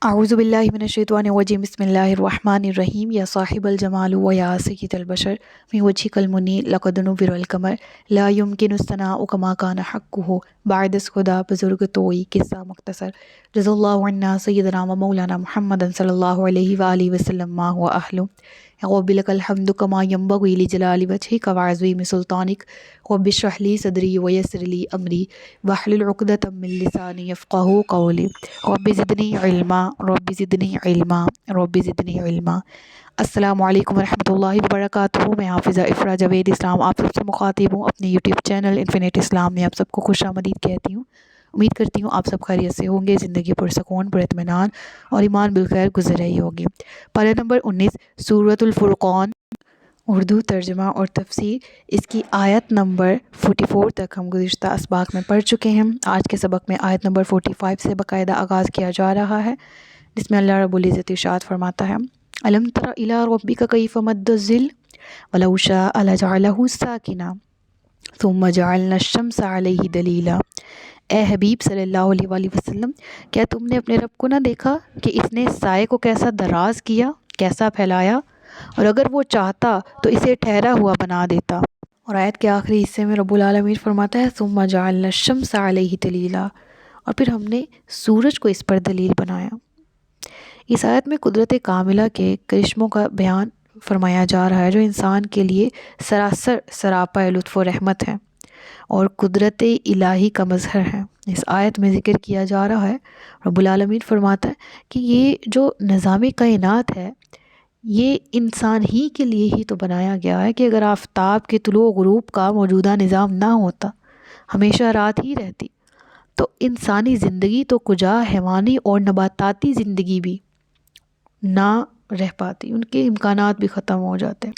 اعوذ باللہ من الشیطان الرجیم بسم اللہ الرحمن الرحیم یا صاحب الجمال و یا سید البشر من وجهک المنیر لقد نور القمر لا يمکن الثناء کما کان حقہ بعد از خدا بزرگ توئی قصہ مختصر رضی اللہ عنہ سیدنا و مولانا محمد صلی اللہ علیہ وآلہ وسلم ما هو اہلہ رب لک الحمد کما ینبغی لجلال وجہک وعظیم سلطانک رب اشرح لی صدری ویسر لی امری واحلل عقدۃ من لسانی یفقہوا قولی رب زدنی علما رب زدنی علما رب زدنی علما۔ السلام علیکم ورحمۃ اللہ وبرکاتہ۔ میں حافظہ افرا جاوید اسلام آپ سب سے مخاطب ہوں، اپنے یوٹیوب چینل انفینٹ اسلام میں آپ سب کو خوش آمدید کہتی ہوں۔ امید کرتی ہوں آپ سب خیریت سے ہوں گے، زندگی پرسکون، پر اطمینان اور ایمان بالخیر گزر رہی ہوگی۔ پارہ نمبر 19 سورۃ الفرقان، اردو ترجمہ اور تفسیر، اس کی آیت نمبر 44 تک ہم گزشتہ اسباق میں پڑھ چکے ہیں۔ آج کے سبق میں آیت نمبر 45 سے باقاعدہ آغاز کیا جا رہا ہے، جس میں اللہ رب العزت ارشاد فرماتا ہے: الم تر الی ربک کیف مد الظل ولو شاء لجعلہ ساکنا ثم جعلنا الشمس علیہ دلیلا۔ اے حبیب صلی اللہ علیہ وآلہ وسلم، کیا تم نے اپنے رب کو نہ دیکھا کہ اس نے سائے کو کیسا دراز کیا، کیسا پھیلایا، اور اگر وہ چاہتا تو اسے ٹھہرا ہوا بنا دیتا۔ اور آیت کے آخری حصے میں رب العالمین فرماتا ہے ثم جعلنا الشمس علیہ دلیلا، اور پھر ہم نے سورج کو اس پر دلیل بنایا۔ اس آیت میں قدرت کاملہ کے کرشموں کا بیان فرمایا جا رہا ہے، جو انسان کے لیے سراسر سراپا لطف و رحمت ہے اور قدرت الہی کا مظہر ہے۔ اس آیت میں ذکر کیا جا رہا ہے، رب العالمین فرماتا ہے کہ یہ جو نظام کائنات ہے، یہ انسان ہی کے لیے ہی تو بنایا گیا ہے، کہ اگر آفتاب کے طلوع و غروب کا موجودہ نظام نہ ہوتا، ہمیشہ رات ہی رہتی، تو انسانی زندگی تو کجا، حیوانی اور نباتاتی زندگی بھی نہ رہ پاتی، ان کے امکانات بھی ختم ہو جاتے۔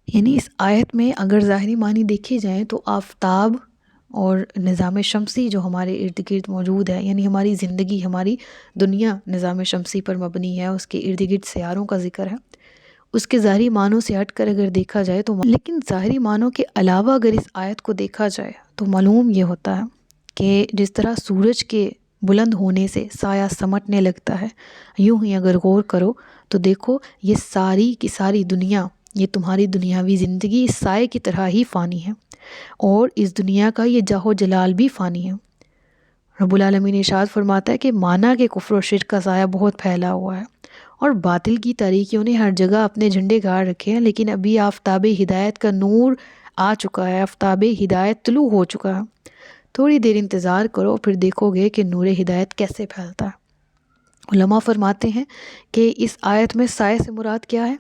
یعنی اس آیت میں اگر ظاہری معنی دیکھے جائیں تو آفتاب اور نظام شمسی جو ہمارے ارد گرد موجود ہے، یعنی ہماری زندگی، ہماری دنیا نظام شمسی پر مبنی ہے، اس کے ارد گرد سیاروں کا ذکر ہے۔ اس کے ظاہری معنوں سے ہٹ کر اگر دیکھا جائے تو، لیکن ظاہری معنوں کے علاوہ اگر اس آیت کو دیکھا جائے تو معلوم یہ ہوتا ہے کہ جس طرح سورج کے بلند ہونے سے سایہ سمٹنے لگتا ہے، یوں ہی اگر غور کرو تو دیکھو یہ ساری کی ساری دنیا، یہ تمہاری دنیاوی زندگی اس سائے کی طرح ہی فانی ہے، اور اس دنیا کا یہ جاہ و جلال بھی فانی ہے۔ رب العالمین ارشاد فرماتا ہے کہ مانا کہ کفر و شرک کا سایہ بہت پھیلا ہوا ہے اور باطل کی تاریکیوں نے ہر جگہ اپنے جھنڈے گاڑ رکھے ہیں، لیکن ابھی آفتاب ہدایت کا نور آ چکا ہے، آفتاب ہدایت طلوع ہو چکا ہے۔ تھوڑی دیر انتظار کرو، پھر دیکھو گے کہ نور ہدایت کیسے پھیلتا ہے۔ علماء فرماتے ہیں کہ اس آیت میں سائے سے مراد کیا ہے؟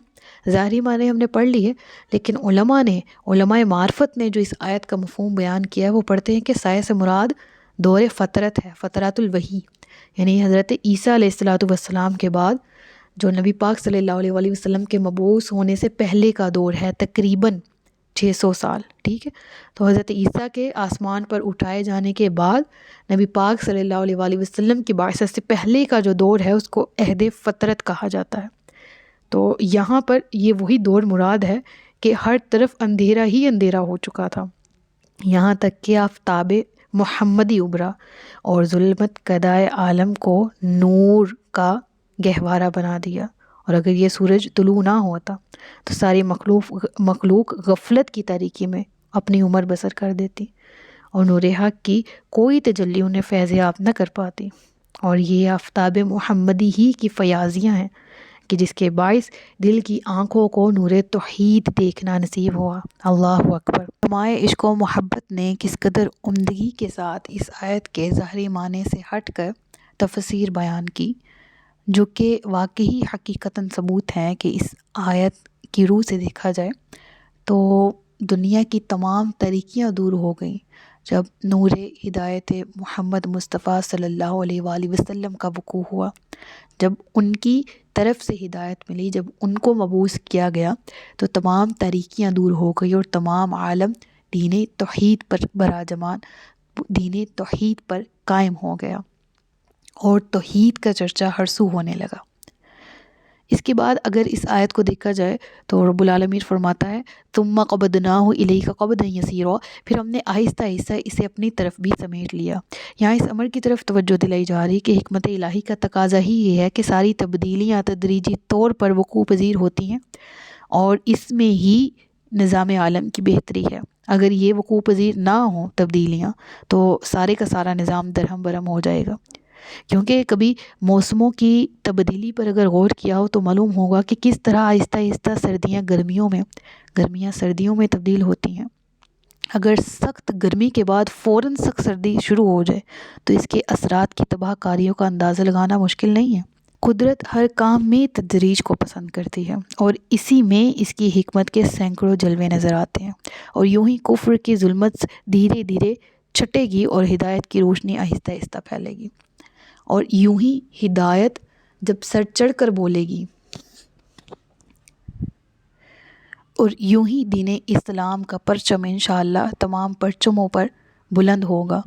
ظاہری معنی ہم نے پڑھ لی ہے، لیکن علماء معرفت نے جو اس آیت کا مفہوم بیان کیا ہے، وہ پڑھتے ہیں کہ سائے سے مراد دور فطرت ہے، فترات الوحی، یعنی حضرت عیسیٰ علیہ السلام کے بعد جو نبی پاک صلی اللہ علیہ وآلہ وسلم کے مبعوث ہونے سے پہلے کا دور ہے، تقریباً 600 سال، ٹھیک ہے۔ تو حضرت عیسیٰ کے آسمان پر اٹھائے جانے کے بعد نبی پاک صلی اللہ علیہ وآلہ وسلم کی بعثت سے پہلے کا جو دور ہے، اس کو عہد فترت کہا جاتا ہے۔ تو یہاں پر یہ وہی دور مراد ہے کہ ہر طرف اندھیرا ہی اندھیرا ہو چکا تھا، یہاں تک کہ آفتاب محمدی ابھرا اور ظلمت کدائے عالم کو نور کا گہوارہ بنا دیا۔ اور اگر یہ سورج طلوع نہ ہوتا تو ساری مخلوق غفلت کی تاریکی میں اپنی عمر بسر کر دیتی، اور نور حق کی کوئی تجلی انہیں فیض یاب نہ کر پاتی۔ اور یہ آفتاب محمدی ہی کی فیاضیاں ہیں کہ جس کے باعث دل کی آنکھوں کو نور توحید دیکھنا نصیب ہوا۔ اللہ اکبر۔ علماء عشق و محبت نے کس قدر عمدگی کے ساتھ اس آیت کے ظاہری معنی سے ہٹ کر تفسیر بیان کی، جو کہ واقعی حقیقتاً ثبوت ہے کہ اس آیت کی روح سے دیکھا جائے تو دنیا کی تمام تاریکیاں دور ہو گئیں جب نور ہدایت محمد مصطفیٰ صلی اللہ علیہ وآلہ وسلم کا وقوع ہوا، جب ان کی طرف سے ہدایت ملی، جب ان کو مبعوث کیا گیا، تو تمام تاریکیاں دور ہو گئی اور تمام عالم دین توحید پر براجمان، دین توحید پر قائم ہو گیا، اور توحید کا چرچا ہر سو ہونے لگا۔ اس کے بعد اگر اس آیت کو دیکھا جائے تو رب العالمین فرماتا ہے ثم قبضناہ الیک قبضا یسیرا، پھر ہم نے آہستہ آہستہ اسے اپنی طرف بھی سمیٹ لیا۔ یہاں اس امر کی طرف توجہ دلائی جا رہی کہ حکمت الہی کا تقاضا ہی یہ ہے کہ ساری تبدیلیاں تدریجی طور پر وقوع پذیر ہوتی ہیں، اور اس میں ہی نظام عالم کی بہتری ہے۔ اگر یہ وقوع پذیر نہ ہوں تبدیلیاں تو سارے کا سارا نظام درہم برہم ہو جائے گا۔ کیونکہ کبھی موسموں کی تبدیلی پر اگر غور کیا ہو تو معلوم ہوگا کہ کس طرح آہستہ آہستہ سردیاں گرمیاں سردیوں میں تبدیل ہوتی ہیں۔ اگر سخت گرمی کے بعد فوراً سخت سردی شروع ہو جائے تو اس کے اثرات کی تباہ کاریوں کا اندازہ لگانا مشکل نہیں ہے۔ قدرت ہر کام میں تدریج کو پسند کرتی ہے، اور اسی میں اس کی حکمت کے سینکڑوں جلوے نظر آتے ہیں، اور یوں ہی کفر کی ظلمت دھیرے دھیرے چھٹے گی اور ہدایت کی روشنی آہستہ آہستہ پھیلے گی، اور یوں ہی ہدایت جب سر چڑھ کر بولے گی، اور یوں ہی دین اسلام کا پرچم انشاءاللہ تمام پرچموں پر بلند ہوگا،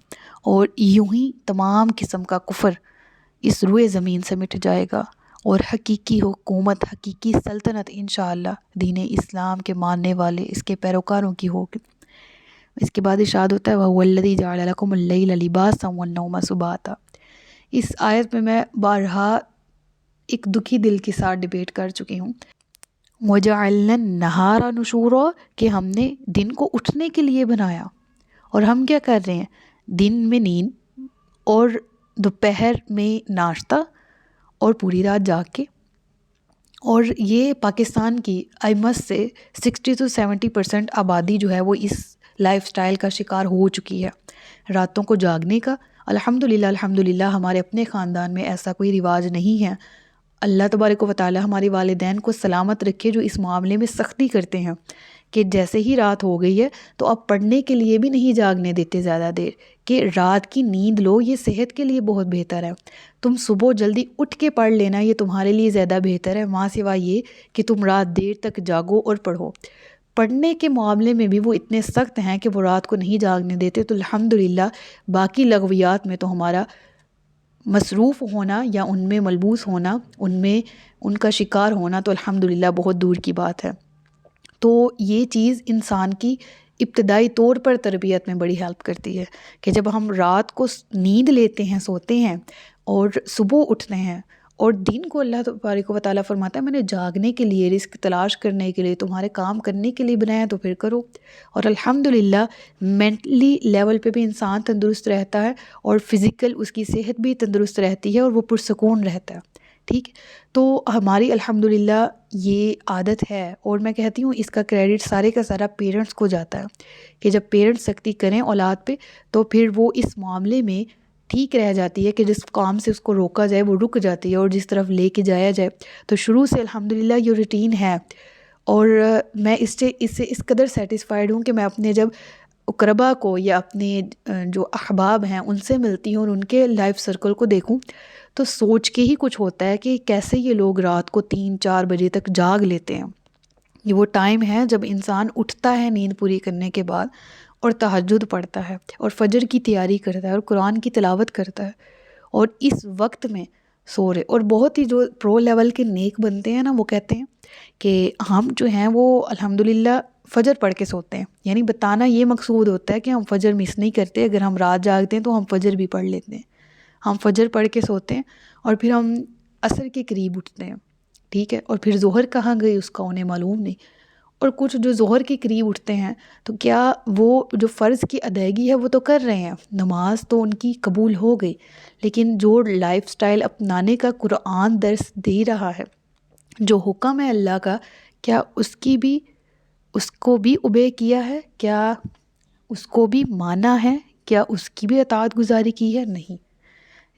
اور یوں ہی تمام قسم کا کفر اس روئے زمین سے مٹ جائے گا، اور حقیقی حکومت، حقیقی سلطنت انشاءاللہ دین اسلام کے ماننے والے اس کے پیروکاروں کی ہوگی۔ اس کے بعد ارشاد ہوتا ہے وَهُوَ الَّذِي جَعَلَ لَكُمُ اللَّيْلَ لِبَاسًا وَالنَّوْمَ سُبَاتًا۔ اس آیت میں میں بارہا ایک دکھی دل کے ساتھ ڈیبیٹ کر چکی ہوں۔ وَجَعَلْنَا النَّهَارَ نُشُورًا، کہ ہم نے دن کو اٹھنے کے لیے بنایا، اور ہم کیا کر رہے ہیں؟ دن میں نیند، اور دوپہر میں ناشتہ، اور پوری رات جاگ کے۔ اور یہ پاکستان کی آئمس سے 60 سے 70% آبادی جو ہے وہ اس لائف سٹائل کا شکار ہو چکی ہے، راتوں کو جاگنے کا۔ الحمدللہ ہمارے اپنے خاندان میں ایسا کوئی رواج نہیں ہے۔ اللہ تبارک و تعالی ہمارے والدین کو سلامت رکھے جو اس معاملے میں سختی کرتے ہیں کہ جیسے ہی رات ہو گئی ہے تو اب پڑھنے کے لیے بھی نہیں جاگنے دیتے زیادہ دیر، کہ رات کی نیند لو، یہ صحت کے لیے بہت بہتر ہے، تم صبح جلدی اٹھ کے پڑھ لینا، یہ تمہارے لیے زیادہ بہتر ہے، ماں سوا یہ کہ تم رات دیر تک جاگو اور پڑھو۔ پڑھنے کے معاملے میں بھی وہ اتنے سخت ہیں کہ وہ رات کو نہیں جاگنے دیتے۔ تو الحمدللہ باقی لغویات میں تو ہمارا مصروف ہونا یا ان میں ملبوس ہونا، ان کا شکار ہونا تو الحمدللہ بہت دور کی بات ہے۔ تو یہ چیز انسان کی ابتدائی طور پر تربیت میں بڑی ہیلپ کرتی ہے کہ جب ہم رات کو نیند لیتے ہیں، سوتے ہیں، اور صبح اٹھتے ہیں، اور دن کو اللہ تبارک و تعالیٰ فرماتا ہے میں نے جاگنے کے لیے، رزق تلاش کرنے کے لیے، تمہارے کام کرنے کے لیے بنایا، تو پھر کرو۔ اور الحمدللہ مینٹلی لیول پہ بھی انسان تندرست رہتا ہے، اور فزیکل اس کی صحت بھی تندرست رہتی ہے، اور وہ پرسکون رہتا ہے۔ ٹھیک، تو ہماری الحمدللہ یہ عادت ہے، اور میں کہتی ہوں اس کا کریڈٹ سارے کا سارا پیرنٹس کو جاتا ہے کہ جب پیرنٹس سختی کریں اولاد پہ تو پھر وہ اس معاملے میں ٹھیک رہ جاتی ہے کہ جس کام سے اس کو روکا جائے وہ رک جاتی ہے، اور جس طرف لے کے جایا جائے۔ تو شروع سے الحمدللہ یہ روٹین ہے، اور میں اس سے اس قدر سیٹسفائیڈ ہوں کہ میں اپنے جب اقربا کو یا اپنے جو احباب ہیں ان سے ملتی ہوں اور ان کے لائف سرکل کو دیکھوں تو سوچ کے ہی کچھ ہوتا ہے کہ کیسے یہ لوگ رات کو 3-4 بجے تک جاگ لیتے ہیں۔ یہ وہ ٹائم ہے جب انسان اٹھتا ہے نیند پوری کرنے کے بعد، اور تہجد پڑھتا ہے، اور فجر کی تیاری کرتا ہے، اور قرآن کی تلاوت کرتا ہے، اور اس وقت میں سو رہے۔ اور بہت ہی جو پرو لیول کے نیک بنتے ہیں نا، وہ کہتے ہیں کہ ہم جو ہیں وہ الحمدللہ فجر پڑھ کے سوتے ہیں، یعنی بتانا یہ مقصود ہوتا ہے کہ ہم فجر مس نہیں کرتے، اگر ہم رات جاگتے ہیں تو ہم فجر بھی پڑھ لیتے ہیں، ہم فجر پڑھ کے سوتے ہیں، اور پھر ہم عصر کے قریب اٹھتے ہیں، ٹھیک ہے، اور پھر ظہر کہاں گئی اس کا انہیں معلوم نہیں۔ اور کچھ جو ظہر کے قریب اٹھتے ہیں تو کیا وہ جو فرض کی ادائیگی ہے وہ تو کر رہے ہیں، نماز تو ان کی قبول ہو گئی، لیکن جو لائف سٹائل اپنانے کا قرآن درس دے رہا ہے، جو حکم ہے اللہ کا، کیا اس کو بھی اوبے کیا ہے؟ کیا اس کو بھی مانا ہے؟ کیا اس کی بھی اطاعت گزاری کی ہے؟ نہیں۔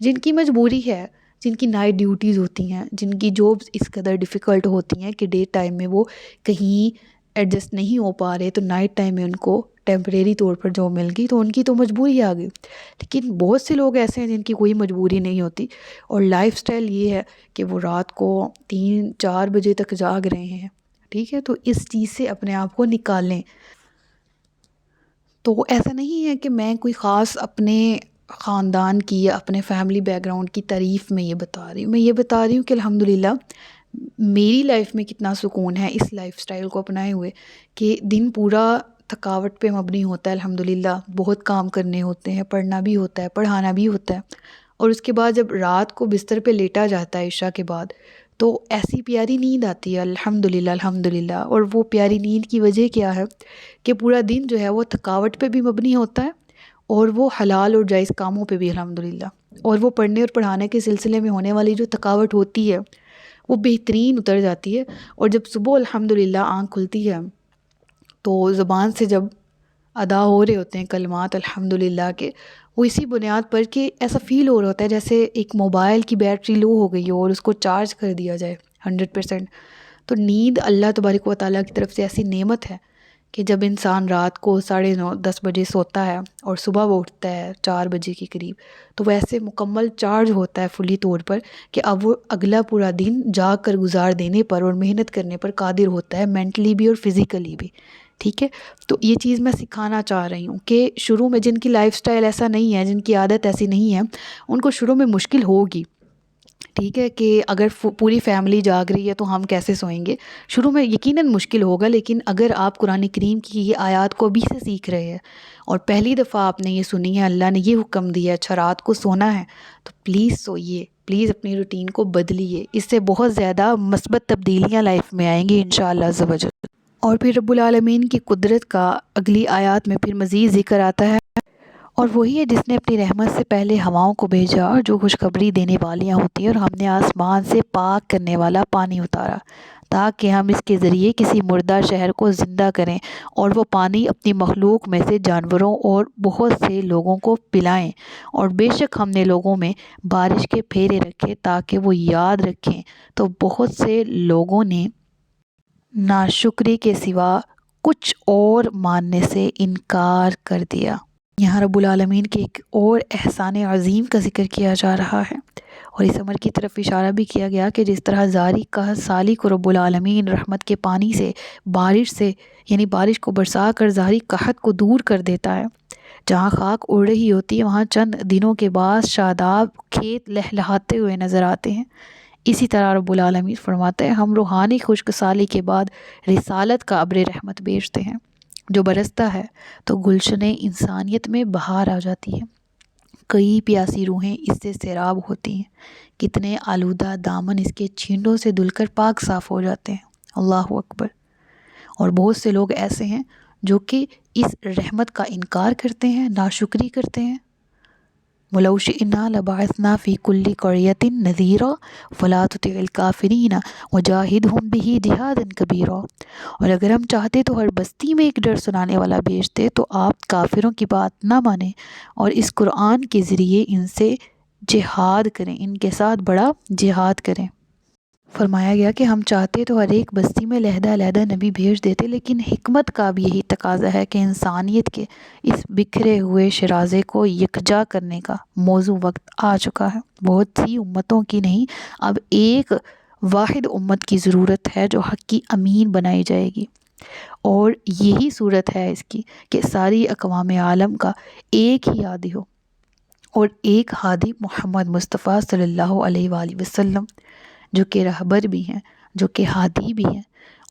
جن کی مجبوری ہے، جن کی نائٹ ڈیوٹیز ہوتی ہیں، جن کی جابس اس قدر ڈیفیکلٹ ہوتی ہیں کہ ڈے ٹائم میں وہ کہیں ایڈجسٹ نہیں ہو پا رہے، تو نائٹ ٹائم میں ان کو ٹیمپریری طور پر جاب مل گئی تو ان کی تو مجبوری آ گئی۔ لیکن بہت سے لوگ ایسے ہیں جن کی کوئی مجبوری نہیں ہوتی، اور لائف سٹائل یہ ہے کہ وہ رات کو 3-4 بجے تک جاگ رہے ہیں، ٹھیک ہے۔ تو اس چیز سے اپنے آپ کو نکالیں۔ تو ایسا نہیں ہے کہ میں کوئی خاص اپنے خاندان کی یا اپنے فیملی بیک گراؤنڈ کی تعریف میں یہ بتا رہی ہوں، میں یہ بتا رہی ہوں کہ الحمدللہ میری لائف میں کتنا سکون ہے اس لائف سٹائل کو اپنائے ہوئے کہ دن پورا تھکاوٹ پہ مبنی ہوتا ہے الحمدللہ، بہت کام کرنے ہوتے ہیں، پڑھنا بھی ہوتا ہے، پڑھانا بھی ہوتا ہے، اور اس کے بعد جب رات کو بستر پہ لیٹا جاتا ہے عشاء کے بعد تو ایسی پیاری نیند آتی ہے الحمدللہ الحمدللہ۔ اور وہ پیاری نیند کی وجہ کیا ہے کہ پورا دن جو ہے وہ تھکاوٹ پہ بھی مبنی ہوتا ہے اور وہ حلال اور جائز کاموں پہ بھی الحمدللہ، اور وہ پڑھنے اور پڑھانے کے سلسلے میں ہونے والی جو تھکاوٹ ہوتی ہے وہ بہترین اتر جاتی ہے۔ اور جب صبح الحمدللہ آنکھ کھلتی ہے تو زبان سے جب ادا ہو رہے ہوتے ہیں کلمات الحمدللہ کے، وہ اسی بنیاد پر کہ ایسا فیل ہو رہا ہوتا ہے جیسے ایک موبائل کی بیٹری لو ہو گئی ہو اور اس کو چارج کر دیا جائے 100%۔ تو نیند اللہ تبارک و تعالیٰ کی طرف سے ایسی نعمت ہے کہ جب انسان رات کو 9:30 10 بجے سوتا ہے اور صبح وہ اٹھتا ہے 4 بجے کے قریب، تو وہ ایسے مکمل چارج ہوتا ہے فلی طور پر کہ اب وہ اگلا پورا دن جاگ کر گزار دینے پر اور محنت کرنے پر قادر ہوتا ہے، مینٹلی بھی اور فزیکلی بھی، ٹھیک ہے۔ تو یہ چیز میں سکھانا چاہ رہی ہوں کہ شروع میں جن کی لائف سٹائل ایسا نہیں ہے، جن کی عادت ایسی نہیں ہے، ان کو شروع میں مشکل ہوگی، ٹھیک ہے، کہ اگر پوری فیملی جاگ رہی ہے تو ہم کیسے سوئیں گے، شروع میں یقیناً مشکل ہوگا، لیکن اگر آپ قرآن کریم کی یہ آیات کو ابھی سے سیکھ رہے ہیں اور پہلی دفعہ آپ نے یہ سنی ہے، اللہ نے یہ حکم دیا اچھا رات کو سونا ہے، تو پلیز سوئیے، پلیز اپنی روٹین کو بدلیے، اس سے بہت زیادہ مثبت تبدیلیاں لائف میں آئیں گی انشاءاللہ عز و جل۔ اور پھر رب العالمین کی قدرت کا اگلی آیات میں پھر مزید ذکر آتا ہے، اور وہی ہے جس نے اپنی رحمت سے پہلے ہواؤں کو بھیجا جو خوشخبری دینے والیاں ہوتی ہیں، اور ہم نے آسمان سے پاک کرنے والا پانی اتارا تاکہ ہم اس کے ذریعے کسی مردہ شہر کو زندہ کریں، اور وہ پانی اپنی مخلوق میں سے جانوروں اور بہت سے لوگوں کو پلائیں، اور بے شک ہم نے لوگوں میں بارش کے پھیرے رکھے تاکہ وہ یاد رکھیں، تو بہت سے لوگوں نے ناشکری کے سوا کچھ اور ماننے سے انکار کر دیا۔ یہاں رب العالمین کے ایک اور احسان عظیم کا ذکر کیا جا رہا ہے، اور اس امر کی طرف اشارہ بھی کیا گیا کہ جس طرح زاری کا سالی کو رب العالمین رحمت کے پانی سے، بارش سے، یعنی بارش کو برسا کر ظاہری قحط کو دور کر دیتا ہے، جہاں خاک اڑ رہی ہوتی ہے وہاں چند دنوں کے بعد شاداب کھیت لہلہاتے ہوئے نظر آتے ہیں، اسی طرح رب العالمین فرماتے ہیں ہم روحانی خشک سالی کے بعد رسالت کا ابر رحمت بھیجتے ہیں جو برستا ہے تو گلشن انسانیت میں بہار آ جاتی ہے، کئی پیاسی روحیں اس سے سیراب ہوتی ہیں، کتنے آلودہ دامن اس کے چھینٹوں سے دھل کر پاک صاف ہو جاتے ہیں، اللہ اکبر۔ اور بہت سے لوگ ایسے ہیں جو کہ اس رحمت کا انکار کرتے ہیں، ناشکری کرتے ہیں، وَلَوْ شِئْنَا لَبَعَثْنَا فِي كُلِّ قَرْيَةٍ نَذِيرًا فَلَا تُطِعِ الْكَافِرِينَ وَجَاهِدْهُمْ بِهِ جِهَادًا كَبِيرًا۔ اور اگر ہم چاہتے تو ہر بستی میں ایک ڈر سنانے والا بھیجتے، تو آپ کافروں کی بات نہ مانیں اور اس قرآن کے ذریعے ان سے جہاد کریں، ان کے ساتھ بڑا جہاد کریں۔ فرمایا گیا کہ ہم چاہتے تو ہر ایک بستی میں علیحدہ علیحدہ نبی بھیج دیتے، لیکن حکمت کا بھی یہی تقاضا ہے کہ انسانیت کے اس بکھرے ہوئے شرازے کو یکجا کرنے کا موزوں وقت آ چکا ہے، بہت سی امتوں کی نہیں، اب ایک واحد امت کی ضرورت ہے جو حق کی امین بنائی جائے گی، اور یہی صورت ہے اس کی کہ ساری اقوام عالم کا ایک ہی ہادی ہو، اور ایک ہادی محمد مصطفیٰ صلی اللہ علیہ وآلہ وسلم، جو کہ رہبر بھی ہیں، جو کہ ہادی بھی ہیں،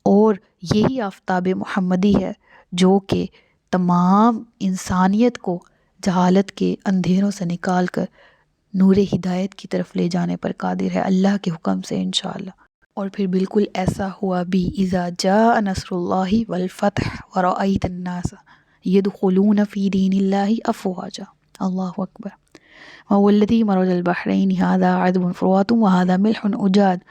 اور یہی آفتاب محمدی ہے جو کہ تمام انسانیت کو جہالت کے اندھیروں سے نکال کر نور ہدایت کی طرف لے جانے پر قادر ہے اللہ کے حکم سے انشاءاللہ۔ اور پھر بالکل ایسا ہوا بھی، اذا جاء نصر اللہ والفتح ورأیت الناس يدخلون فی دین اللہ افواجا، اللہ اکبر۔ وهو الذی مرج البحرین هذا عذب فرات وهذا ملح اجاج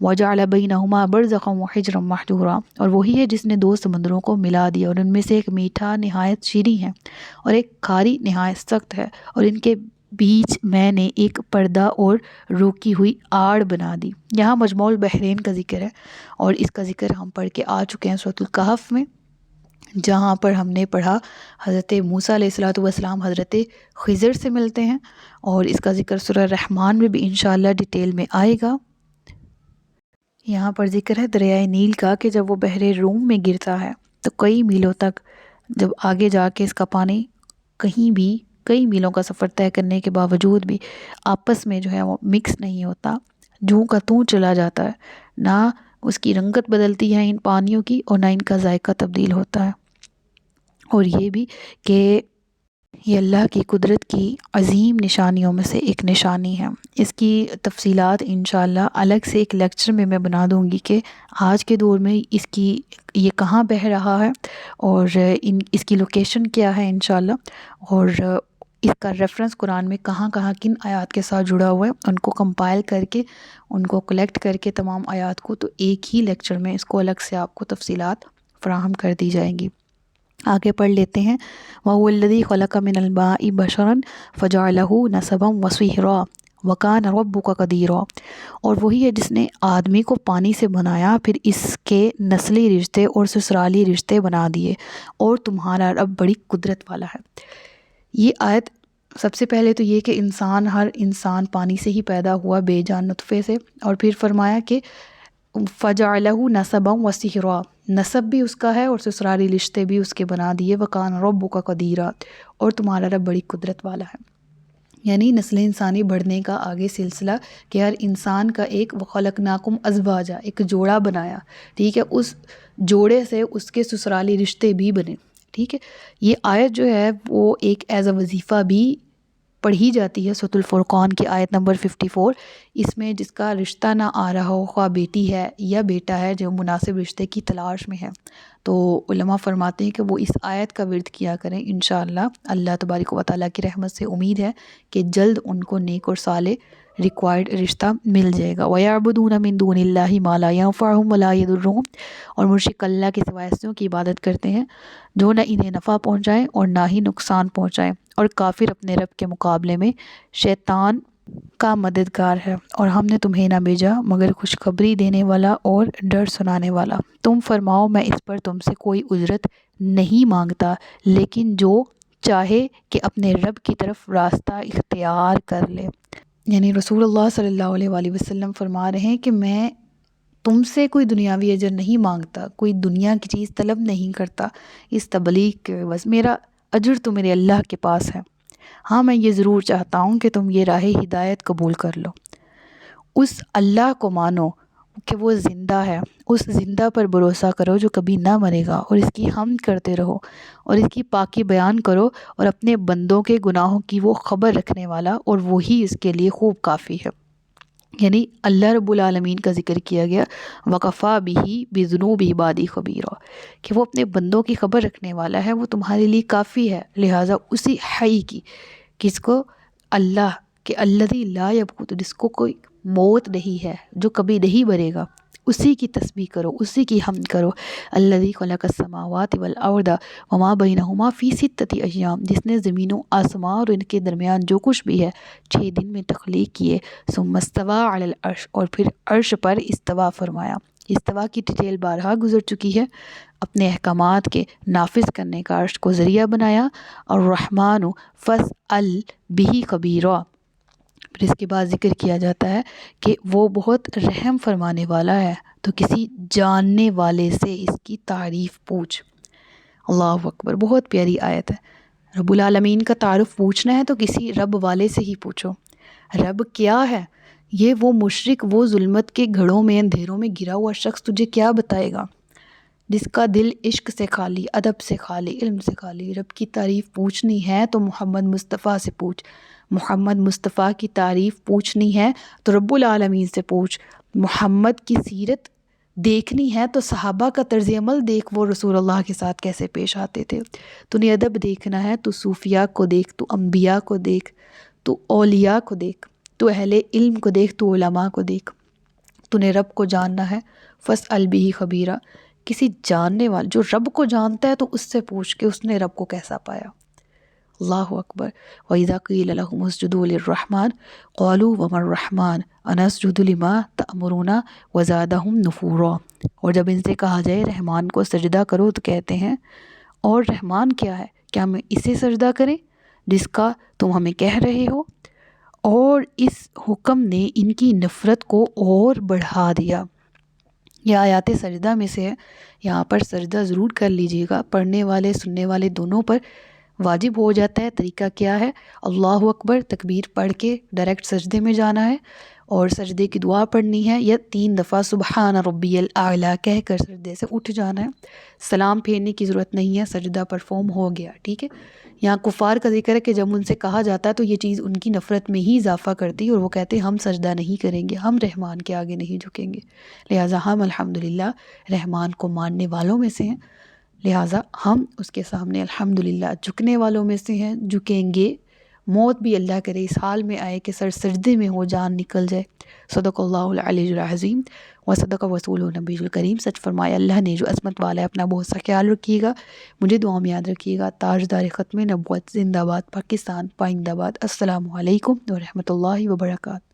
وجعل بینہما برزخا وحجرا محجورا، اور وہی ہے جس نے دو سمندروں کو ملا دیا اور ان میں سے ایک میٹھا نہایت شیریں ہے اور ایک کھاری نہایت سخت ہے، اور ان کے بیچ میں نے ایک پردہ اور روکی ہوئی آڑ بنا دی۔ یہاں مجموع البحرین کا ذکر ہے، اور اس کا ذکر ہم پڑھ کے آ چکے ہیں سورۃ الکہف میں، جہاں پر ہم نے پڑھا حضرت موسیٰ علیہ السلام حضرت خضر سے ملتے ہیں، اور اس کا ذکر سورہ رحمان میں بھی انشاءاللہ ڈیٹیل میں آئے گا۔ یہاں پر ذکر ہے دریائے نیل کا کہ جب وہ بحر روم میں گرتا ہے تو کئی میلوں تک، جب آگے جا کے اس کا پانی کہیں بھی کئی میلوں کا سفر طے کرنے کے باوجود بھی آپس میں جو ہے وہ مکس نہیں ہوتا، جوں کا توں چلا جاتا ہے، نہ اس کی رنگت بدلتی ہے ان پانیوں کی، اور نہ ان کا ذائقہ تبدیل ہوتا ہے۔ اور یہ بھی کہ یہ اللہ کی قدرت کی عظیم نشانیوں میں سے ایک نشانی ہے۔ اس کی تفصیلات انشاءاللہ الگ سے ایک لیکچر میں بنا دوں گی کہ آج کے دور میں یہ کہاں بہہ رہا ہے، اور اس کی لوکیشن کیا ہے انشاءاللہ، اور اس کا ریفرنس قرآن میں کہاں کہاں کن آیات کے ساتھ جڑا ہوا ہے، ان کو کمپائل کر کے، ان کو کلیکٹ کر کے تمام آیات کو، تو ایک ہی لیکچر میں اس کو الگ سے آپ کو تفصیلات فراہم کر دی جائیں گی۔ آگے پڑھ لیتے ہیں۔ وَهُوَ الَّذِي خَلَقَ مِنَ الْمَاءِ بَشَرًا فَجَعَلَهُ نَسَبًا وَصِهْرًا وَكَانَ رَبُّكَ قَدِيرًا، اور وہی ہے جس نے آدمی کو پانی سے بنایا، پھر اس کے نسلی رشتے اور سسرالی رشتے بنا دیے، اور تمہارا رب بڑی قدرت والا ہے۔ یہ آیت سب سے پہلے تو یہ کہ ہر انسان پانی سے ہی پیدا ہوا، بے جان نطفے سے، اور پھر فرمایا کہ فَجَعَلَهُ نَسَبًا وَصِهْرًا، نسب بھی اس کا ہے اور سسرالی رشتے بھی اس کے بنا دیے، وَكَانَ رَبُّكَ قَدِيرًا، اور تمہارا رب بڑی قدرت والا ہے۔ یعنی نسل انسانی بڑھنے کا آگے سلسلہ کہ ہر انسان کا ایک وَخَلَقْنَاكُمْ أَزْوَاجًا، ایک جوڑا بنایا، ٹھیک ہے، اس جوڑے سے اس کے سسرالی رشتے بھی بنے، ٹھیک ہے۔ یہ آیت جو ہے وہ ایک ایز اے وظیفہ بھی پڑھی جاتی ہے، سورۃ الفرقان کی آیت نمبر 54۔ اس میں جس کا رشتہ نہ آ رہا ہو، خواہ بیٹی ہے یا بیٹا ہے جو مناسب رشتے کی تلاش میں ہے، تو علماء فرماتے ہیں کہ وہ اس آیت کا ورد کیا کریں انشاءاللہ۔ اللہ تبارک و تعالیٰ کی رحمت سے امید ہے کہ جلد ان کو نیک اور صالح ریکوائرڈ رشتہ مل جائے گا۔ وَيَعْبُدُونَ مِن دُونِ اللَّهِ مَا لَا يَنفَعُهُمْ وَلَا يَضُرُّهُمْ، اور مشرک اللہ کے سوائے ایسوں کی عبادت کرتے ہیں جو نہ انہیں نفع پہنچائیں اور نہ ہی نقصان پہنچائیں، اور کافر اپنے رب کے مقابلے میں شیطان کا مددگار ہے۔ اور ہم نے تمہیں نہ بھیجا مگر خوشخبری دینے والا اور ڈر سنانے والا۔ تم فرماؤ میں اس پر تم سے کوئی اجرت نہیں مانگتا، لیکن جو چاہے کہ اپنے رب کی طرف راستہ اختیار کر لے۔ یعنی رسول اللہ صلی اللہ علیہ وآلہ وسلم فرما رہے ہیں کہ میں تم سے کوئی دنیاوی اجر نہیں مانگتا، کوئی دنیا کی چیز طلب نہیں کرتا اس تبلیغ کے، بس میرا اجر تو میرے اللہ کے پاس ہے۔ ہاں میں یہ ضرور چاہتا ہوں کہ تم یہ راہ ہدایت قبول کر لو، اس اللہ کو مانو کہ وہ زندہ ہے، اس زندہ پر بھروسہ کرو جو کبھی نہ مرے گا، اور اس کی حمد کرتے رہو اور اس کی پاکی بیان کرو، اور اپنے بندوں کے گناہوں کی وہ خبر رکھنے والا، اور وہی اس کے لیے خوب کافی ہے۔ یعنی اللہ رب العالمین کا ذکر کیا گیا، وَكَفَى بِهِ بِذُنُوبِ عِبَادِهِ خَبِيرًا، کہ وہ اپنے بندوں کی خبر رکھنے والا ہے، وہ تمہارے لیے کافی ہے۔ لہٰذا اسی حی کی، کس کو؟ اللہ کہ الذی لا یموت، جس کو کوئی موت نہیں ہے، جو کبھی نہیں مرے گا، اسی کی تسبیح کرو، اسی کی حمد کرو۔ الذی خلق السماوات والارض وما بینہما فی ستۃ ایام، جس نے زمین و آسمان اور ان کے درمیان جو کچھ بھی ہے 6 دن میں تخلیق کیے۔ ثم استوی علی العرش، اور پھر عرش پر استوا فرمایا۔ استوا کی ڈیٹیل بارہا گزر چکی ہے۔ اپنے احکامات کے نافذ کرنے کا عرش کو ذریعہ بنایا۔ الرحمن فاسأل بہ خبیرا، پھر اس کے بعد ذکر کیا جاتا ہے کہ وہ بہت رحم فرمانے والا ہے، تو کسی جاننے والے سے اس کی تعریف پوچھ۔ اللہ اکبر، بہت پیاری آیت ہے۔ رب العالمین کا تعارف پوچھنا ہے تو کسی رب والے سے ہی پوچھو۔ رب کیا ہے یہ وہ مشرک، وہ ظلمت کے گھڑوں میں اندھیروں میں گرا ہوا شخص تجھے کیا بتائے گا، جس کا دل عشق سے خالی، ادب سے خالی، علم سے خالی۔ رب کی تعریف پوچھنی ہے تو محمد مصطفیٰ سے پوچھ، محمد مصطفیٰ کی تعریف پوچھنی ہے تو رب العالمین سے پوچھ، محمد کی سیرت دیکھنی ہے تو صحابہ کا طرز عمل دیکھ، وہ رسول اللہ کے ساتھ کیسے پیش آتے تھے۔ تو نے ادب دیکھنا ہے تو صوفیاء کو دیکھ، تو انبیاء کو دیکھ، تو اولیاء کو دیکھ، تو اہل علم کو دیکھ، تو علماء کو دیکھ۔ تو نے رب کو جاننا ہے، فاسأل بہ خبیرا، کسی جاننے والے جو رب کو جانتا ہے تو اس سے پوچھ کہ اس نے رب کو کیسا پایا۔ اللہ اکبر۔ وَإِذَا قِيلَ لَهُمُ اسْجُدُوا لِلرَّحْمَنِ قَالُوا وَمَا الرَّحْمَنُ أَنَسْجُدُ لِمَا تَأْمُرُونَ وَزَادَهُمْ نُفُورًا، اور جب ان سے کہا جائے رحمان کو سجدہ کرو تو کہتے ہیں اور رحمان کیا ہے، کیا ہم اسے سجدہ کریں جس کا تم ہمیں کہہ رہے ہو؟ اور اس حکم نے ان کی نفرت کو اور بڑھا دیا۔ یہ آیات سجدہ میں سے ہے، یہاں پر سجدہ ضرور کر لیجئے گا، پڑھنے والے سننے والے دونوں پر واجب ہو جاتا ہے۔ طریقہ کیا ہے؟ اللہ اکبر تکبیر پڑھ کے ڈائریکٹ سجدے میں جانا ہے، اور سجدے کی دعا پڑھنی ہے، یا 3 دفعہ سبحان ربی الاعلیٰ کہہ کر سجدے سے اٹھ جانا ہے۔ سلام پھیرنے کی ضرورت نہیں ہے، سجدہ پرفارم ہو گیا، ٹھیک ہے۔ یہاں کفار کا ذکر ہے کہ جب ان سے کہا جاتا ہے تو یہ چیز ان کی نفرت میں ہی اضافہ کرتی ہے، اور وہ کہتے ہیں ہم سجدہ نہیں کریں گے، ہم رحمان کے آگے نہیں جھکیں گے۔ لہٰذا ہم الحمدللہ رحمان کو ماننے والوں میں سے ہیں، لہٰذا ہم اس کے سامنے الحمدللہ جھکنے والوں میں سے ہیں، جھکیں گے۔ موت بھی اللہ کرے اس حال میں آئے کہ سر سجدے میں ہو، جان نکل جائے۔ صدق اللہ العلی العظیم و صدق رسول نبی الکریم۔ سچ فرمایا اللہ نے جو عظمت والا ہے، اپنا بہت سا خیال رکھیے گا، مجھے دعا میں یاد رکھیے گا۔ تاجدار ختم نبوت زندہ باد، پاکستان پائندہ باد۔ السلام علیکم ورحمۃ اللہ وبرکاتہ۔